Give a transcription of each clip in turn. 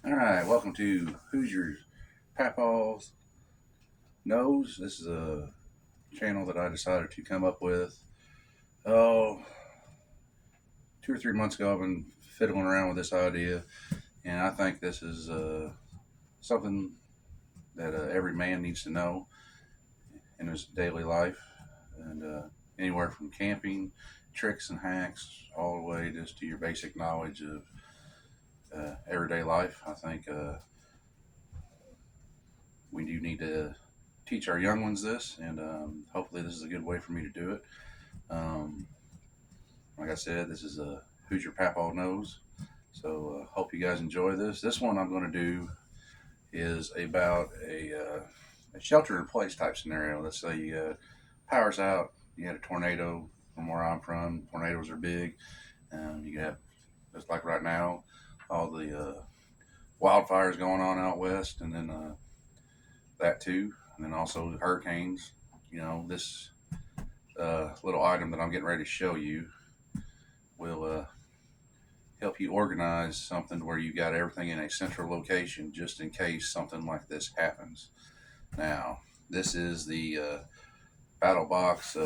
All right, welcome to Hoosiers Papaw's Nose. This is a channel that I decided to come up with. Oh, 2 or 3 months ago, I've been fiddling around with this idea, and I think this is something that every man needs to know in his daily life, and anywhere from camping, tricks and hacks, all the way just to your basic knowledge of everyday life. I think we do need to teach our young ones this, and hopefully, this is a good way for me to do it. Um, like I said, this is a Hoosier Papaw Knows. So, hope you guys enjoy this. This one I'm going to do is about a shelter in place type scenario. Let's say power's out, you had a tornado from where I'm from. Tornadoes are big. You have, just like right now, all the wildfires going on out west, and then that too, and then also the hurricanes. This little item that I'm getting ready to show you will help you organize something where you got everything in a central location just in case something like this happens. Now, this is the Battle Box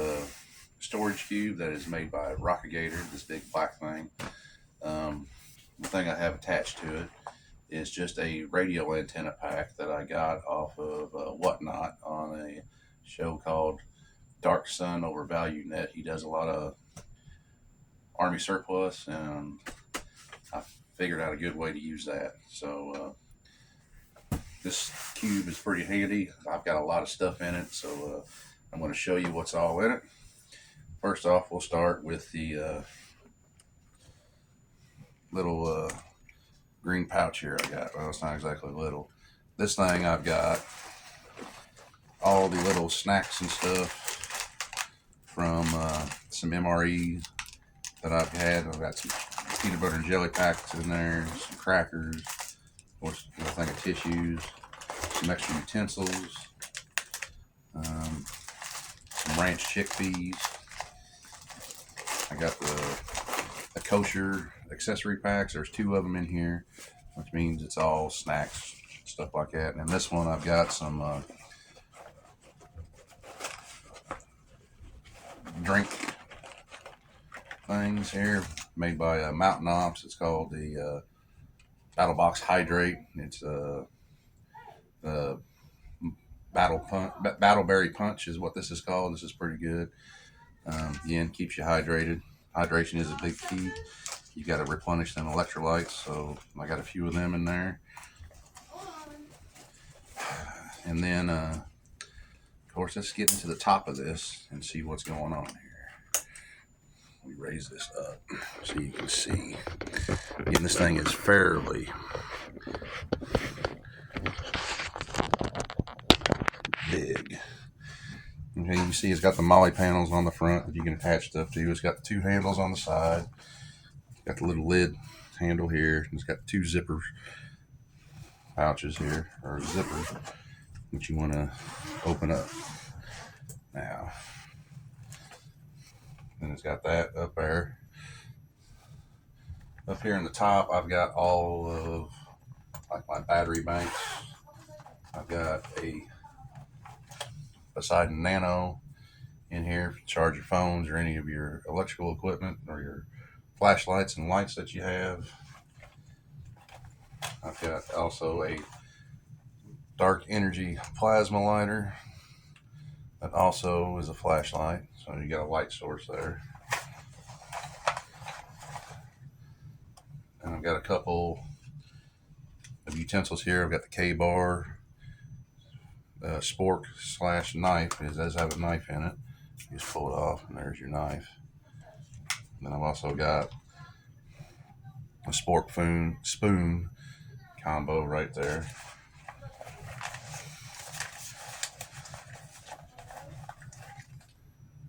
storage cube that is made by Rockigator, this big black thing. The thing I have attached to it is just a radio antenna pack that I got off of Whatnot on a show called Dark Sun over Value Net. He does a lot of Army surplus, and I figured out a good way to use that. So this cube is pretty handy. I've got a lot of stuff in it, so I'm going to show you what's all in it. First off, we'll start with the little green pouch here I got. Well, it's not exactly little. This thing, I've got all the little snacks and stuff from some MREs that I've had. I've got some peanut butter and jelly packets in there, some crackers, of course, a thing of tissues, some extra utensils, some ranch chickpeas. I got the kosher accessory packs. There's two of them in here, which means it's all snacks, stuff like that. And in this one, I've got some drink things here made by Mountain Ops. It's called the Battle Box Hydrate. It's Battleberry Punch is what this is called. This is pretty good. Again, keeps you hydrated. Hydration is a big key. You got to replenish them electrolytes, so I got a few of them in there. And then, of course, let's get into the top of this and see what's going on here. We raise this up so you can see. Again, this thing is fairly big. Okay, you see it's got the molly panels on the front that you can attach stuff to. It's got the two handles on the side. Got the little lid handle here. It's got two zipper pouches here, or zippers, that you want to open up. Now, then it's got that up there. Up here in the top, I've got all of like my battery banks. I've got a Poseidon Nano in here to charge your phones or any of your electrical equipment or your flashlights and lights that you have. I've got also a dark energy plasma lighter that also is a flashlight, so you got a light source there. And I've got a couple of utensils here. I've got the K-bar, spork slash knife. It does have a knife in it. You just pull it off, and there's your knife. And then I've also got a spork spoon combo right there.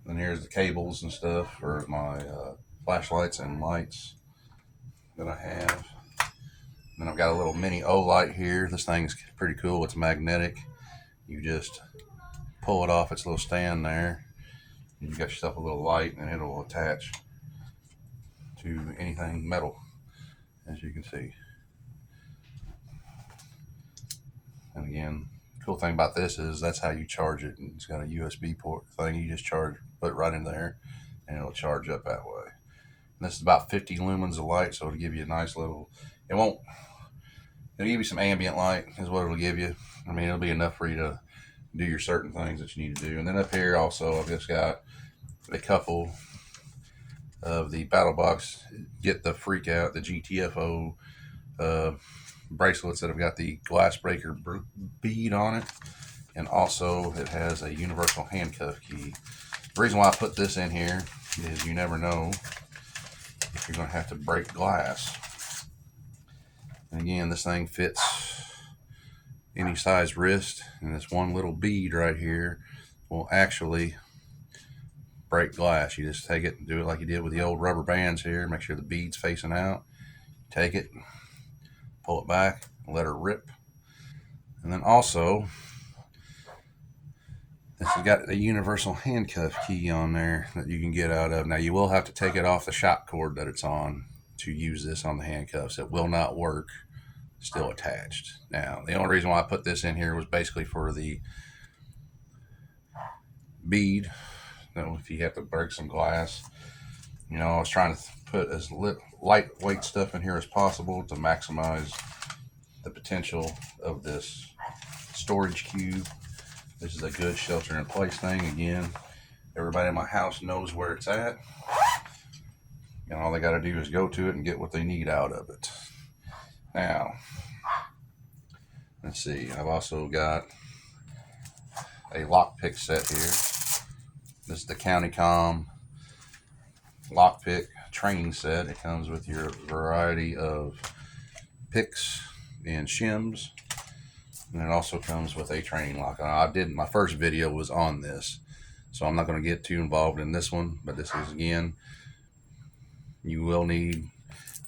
And here's the cables and stuff for my flashlights and lights that I have. Then I've got a little mini O light here. This thing's pretty cool. It's magnetic. You just pull it off its little stand there. You got yourself a little light, and it'll attach to anything metal, as you can see. And again, cool thing about this is that's how you charge it. And it's got a USB port thing. You just put it right in there, and it'll charge up that way. And this is about 50 lumens of light, so it'll give you a nice little. It'll give you some ambient light, is what it'll give you. I mean, it'll be enough for you to do your certain things that you need to do. And then up here also, I've just got a couple of the BattleBox Get the Freak Out, the GTFO bracelets that have got the glass breaker bead on it, and also it has a universal handcuff key. The reason why I put this in here is you never know if you're going to have to break glass. And again, this thing fits any size wrist, and this one little bead right here will actually break glass. You just take it and do it like you did with the old rubber bands here. Make sure the bead's facing out. Take it, pull it back, let her rip. And then also, this has got a universal handcuff key on there that you can get out of. Now, you will have to take it off the shock cord that it's on to use this on the handcuffs. It will not work still attached. Now, the only reason why I put this in here was basically for the bead. You know, if you have to break some glass, you know, I was trying to put as lightweight stuff in here as possible to maximize the potential of this storage cube. This is a good shelter in place thing. Again, everybody in my house knows where it's at, and all they got to do is go to it and get what they need out of it. Now, let's see, I've also got a lockpick set here. This is the CountyComm lockpick training set. It comes with your variety of picks and shims, and it also comes with a training lock. My first video was on this, so I'm not going to get too involved in this one, but this is, again, you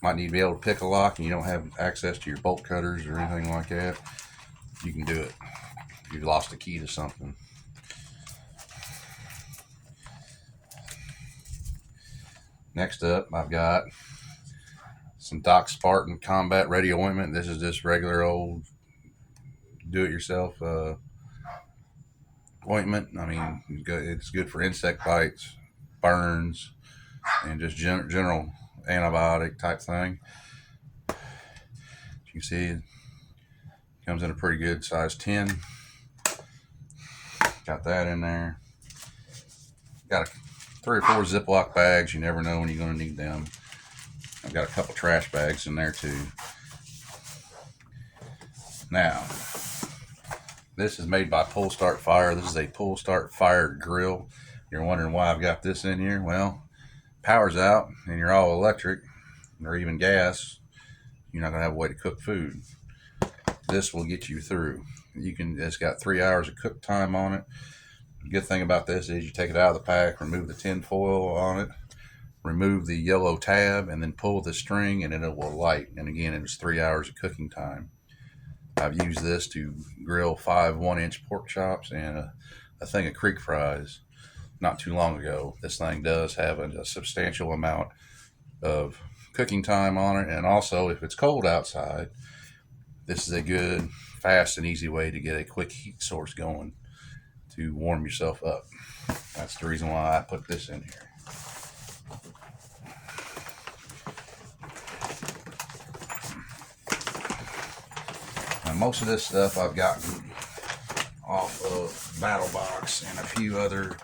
might need to be able to pick a lock and you don't have access to your bolt cutters or anything like that. You can do it if you've lost a key to something. Next up, I've got some Doc Spartan Combat Radio Ointment. This is just regular old do-it-yourself ointment. I mean, it's good for insect bites, burns, and just general antibiotic type thing. As you can see, it comes in a pretty good size tin. Got that in there. Got 3 or 4 Ziploc bags. You never know when you're going to need them. I've got a couple trash bags in there too. Now, this is made by Pull Start Fire. This is a Pull Start Fire grill. You're wondering why I've got this in here? Well, power's out and you're all electric or even gas. You're not going to have a way to cook food. This will get you through. It's got 3 hours of cook time on it. The good thing about this is you take it out of the pack, remove the tin foil on it, remove the yellow tab, and then pull the string and it will light. And again, it's 3 hours of cooking time. I've used this to grill 5 1-inch pork chops and a thing of creek fries not too long ago. This thing does have a substantial amount of cooking time on it. And also, if it's cold outside, this is a good, fast, and easy way to get a quick heat source going to warm yourself up. That's the reason why I put this in here. Now, most of this stuff I've gotten off of BattleBox and a few other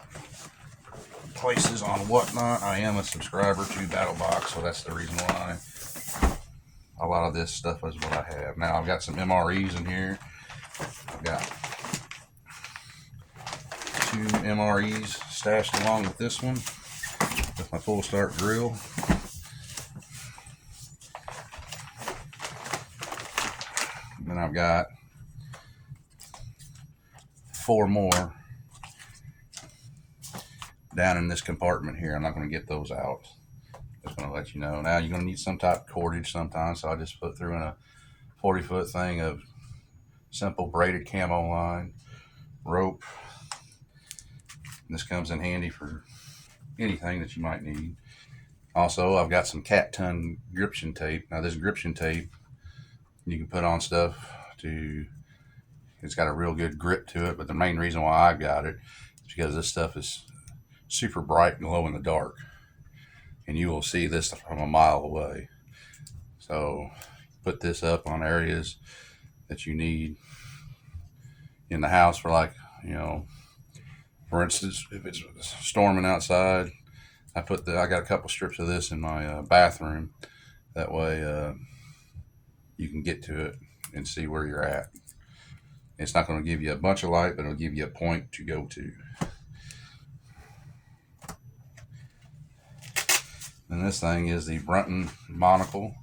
places on Whatnot. I am a subscriber to BattleBox, so that's the reason why a lot of this stuff is what I have. Now, I've got some MREs in here. I've got 2 MREs stashed along with this one with my Pull Start grill. And then I've got 4 more down in this compartment here. I'm not going to get those out. Just going to let you know. Now, you're going to need some type of cordage sometimes, so I just put through in a 40-foot thing of simple braided camo line, rope. And this comes in handy for anything that you might need. Also, I've got some cat tongue gription tape. Now, this gription tape, you can put on stuff to It's got a real good grip to it, but the main reason why I got it is because this stuff is super bright and glow in the dark, and you will see this from a mile away. So put this up on areas that you need in the house for, like, for instance, if it's storming outside, I got a couple strips of this in my bathroom. That way you can get to it and see where you're at. It's not going to give you a bunch of light, but it'll give you a point to go to. And this thing is the Brunton monocle.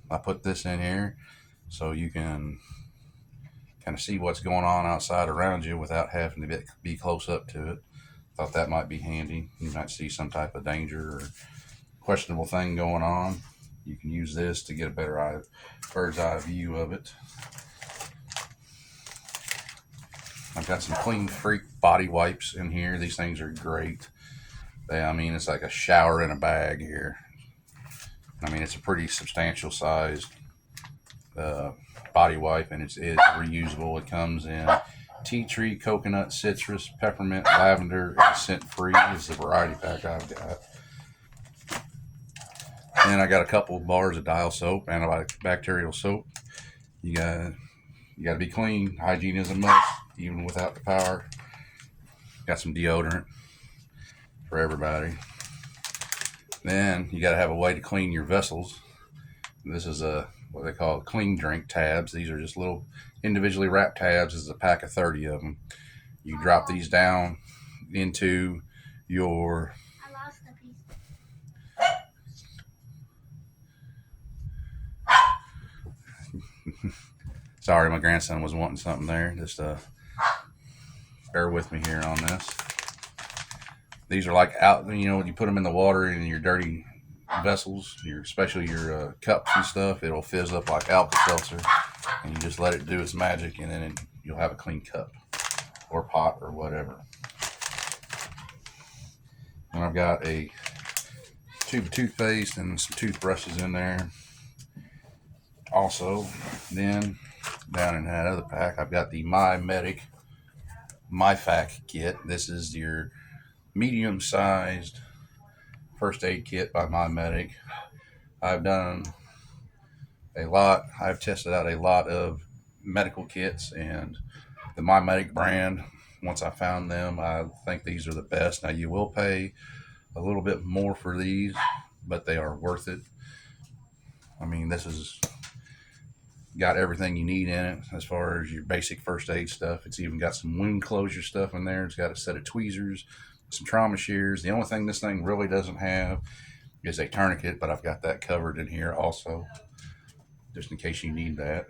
I put this in here so you can kind of see what's going on outside around you without having to be close up to it. Thought that might be handy. You might see some type of danger or questionable thing going on. You can use this to get a better bird's eye view of it. I've got some Clean Freak body wipes in here. These things are great. It's like a shower in a bag here. It's a pretty substantial sized body wipe, and it is reusable. It comes in tea tree, coconut, citrus, peppermint, lavender, and scent free. This is the variety pack I've got. And I got a couple bars of Dial soap, antibacterial soap. You got to be clean. Hygiene is a must, even without the power. Got some deodorant for everybody. Then you got to have a way to clean your vessels. This is what they call clean drink tabs. These are just little individually wrapped tabs. This is a pack of 30 of them. You drop these down into your sorry, my grandson was wanting something there. Just bear with me here on this. These are like when you put them in the water in your dirty vessels, especially your cups and stuff, it'll fizz up like Alka-Seltzer, and you just let it do its magic, and then you'll have a clean cup or pot or whatever. And I've got a tube of toothpaste and some toothbrushes in there. Also, then down in that other pack, I've got the MyMedic MyFac kit. This is your medium-sized first aid kit by MyMedic. I've tested out a lot of medical kits, and the MyMedic brand, once I found them, I think these are the best. Now, you will pay a little bit more for these, but they are worth it. This has got everything you need in it as far as your basic first aid stuff. It's even got some wound closure stuff in there. It's got a set of tweezers, some trauma shears. The only thing this thing really doesn't have is a tourniquet, but I've got that covered in here also, just in case you need that.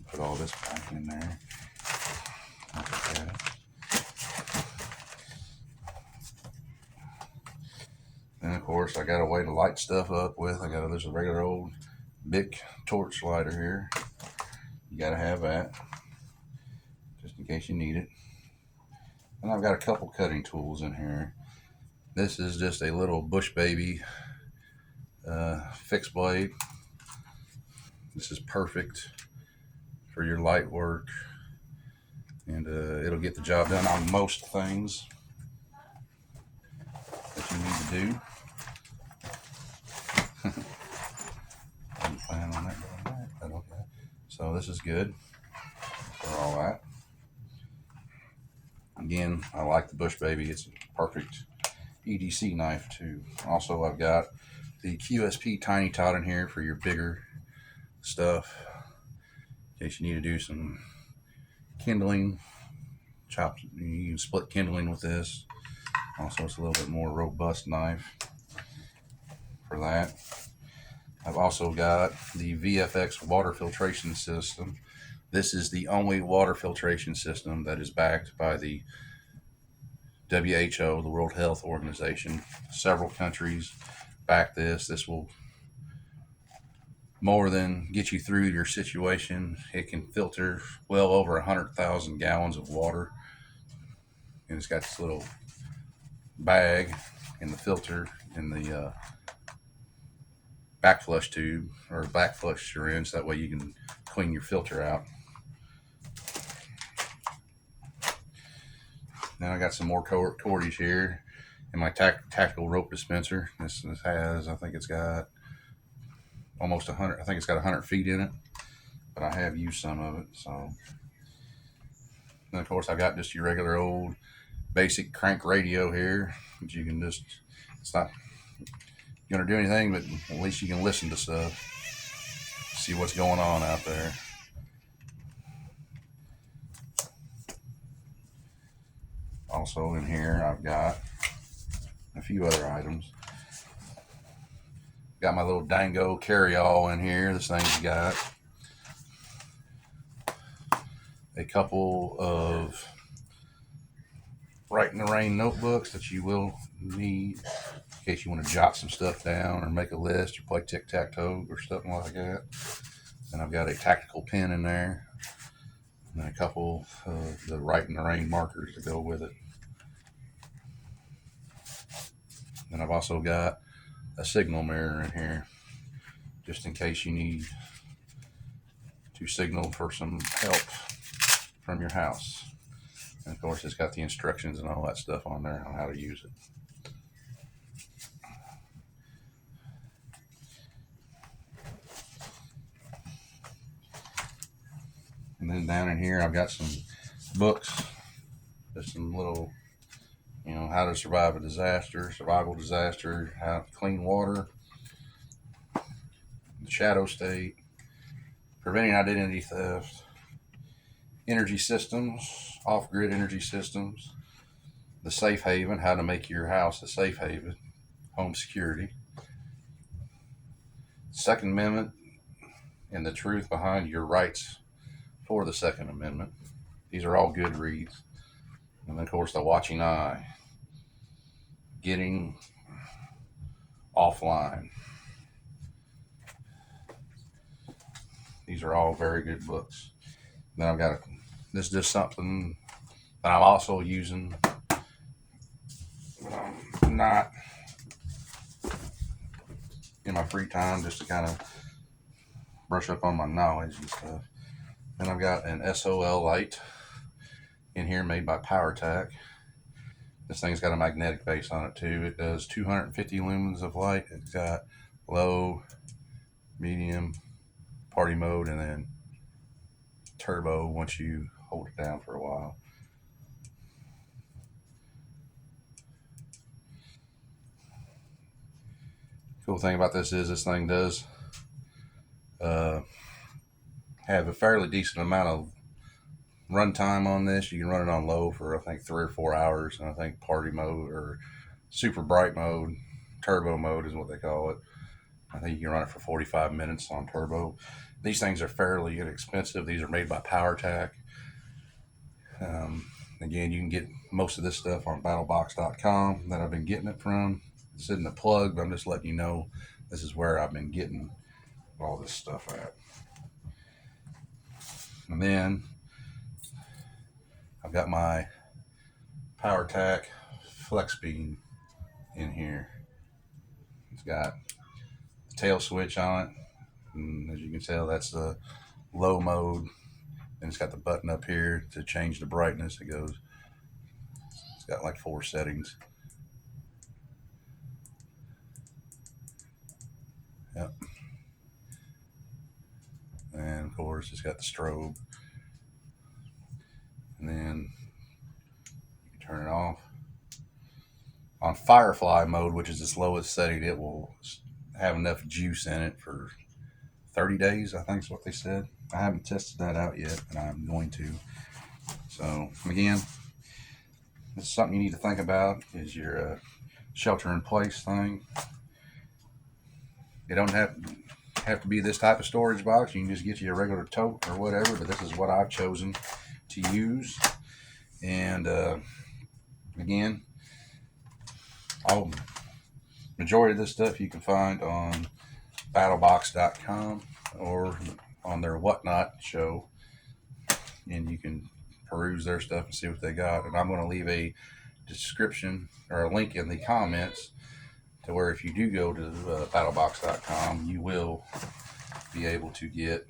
Put all this back in there. And of course, I got a way to light stuff up with. There's a regular old Bic torch lighter here. You got to have that, just in case you need it. And I've got a couple cutting tools in here. This is just a little Bush Baby fixed blade. This is perfect for your light work, and it'll get the job done on most things that you need to do. Didn't plan on that going back, but okay. So this is good for all that. Again, I like the Bush Baby. It's a perfect EDC knife too. Also, I've got the QSP Tiny Tot in here for your bigger stuff, in case you need to do some kindling. You can split kindling with this. Also, it's a little bit more robust knife for that. I've also got the VFX water filtration system. This is the only water filtration system that is backed by the WHO, the World Health Organization. Several countries back this. This will more than get you through your situation. It can filter well over 100,000 gallons of water. And it's got this little bag in the filter in the backflush tube or backflush syringe. That way you can clean your filter out. Now I got some more cordage here in my tactical rope dispenser. This has, I think it's got almost 100. I think it's got 100 feet in it, but I have used some of it. So, and of course I got just your regular old basic crank radio here that you can just, it's not gonna do anything, but at least you can listen to stuff, see what's going on out there. Also in here I've got a few other items. Got my little Dango carry-all in here. This thing's got a couple of Write in the Rain notebooks that you will need in case you want to jot some stuff down or make a list or play tic-tac-toe or something like that. And I've got a tactical pen in there and a couple of the Write in the Rain markers to go with it. And I've also got a signal mirror in here just in case you need to signal for some help from your house. And of course it's got the instructions and all that stuff on there on how to use it. And then down in here I've got some books, just some little, how to survive a disaster, survival disaster, how to clean water, the shadow state, preventing identity theft, energy systems, off-grid energy systems, the safe haven, how to make your house a safe haven, home security, Second Amendment, and the truth behind your rights for the Second Amendment. These are all good reads. And then, of course, The Watching Eye, Getting Offline. These are all very good books. Then I've got this is just something that I'm also using not in my free time, just to kind of brush up on my knowledge and stuff. And I've got an SOL light in here made by PowerTac. This thing's got a magnetic base on it too. It does 250 lumens of light. It's got low, medium, party mode, and then turbo once you hold it down for a while. Cool thing about this is this thing does have a fairly decent amount of run time on this. You can run it on low for I think 3 or 4 hours, and I think party mode or super bright mode, turbo mode is what they call it, I think you can run it for 45 minutes on turbo. These things are fairly inexpensive. These are made by PowerTac. Again, you can get most of this stuff on battlebox.com that I've been getting it from. This isn't a plug, but I'm just letting you know this is where I've been getting all this stuff at. And then I've got my PowerTac Flex Beam in here. It's got the tail switch on it, and as you can tell, that's the low mode. And it's got the button up here to change the brightness. It's got like 4 settings. Yep. And of course it's got the strobe. And then you can turn it off. On Firefly mode, which is the slowest setting, it will have enough juice in it for 30 days, I think is what they said. I haven't tested that out yet, but I'm going to. So again, this is something you need to think about, is your shelter in place thing. You don't have to be this type of storage box. You can just get you a regular tote or whatever, but this is what I've chosen to use. And again, majority of this stuff you can find on battlebox.com or on their Whatnot show, and you can peruse their stuff and see what they got. And I'm going to leave a description or a link in the comments to where if you do go to battlebox.com, you will be able to get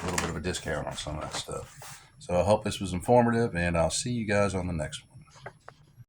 a little bit of a discount on some of that stuff. So I hope this was informative, and I'll see you guys on the next one.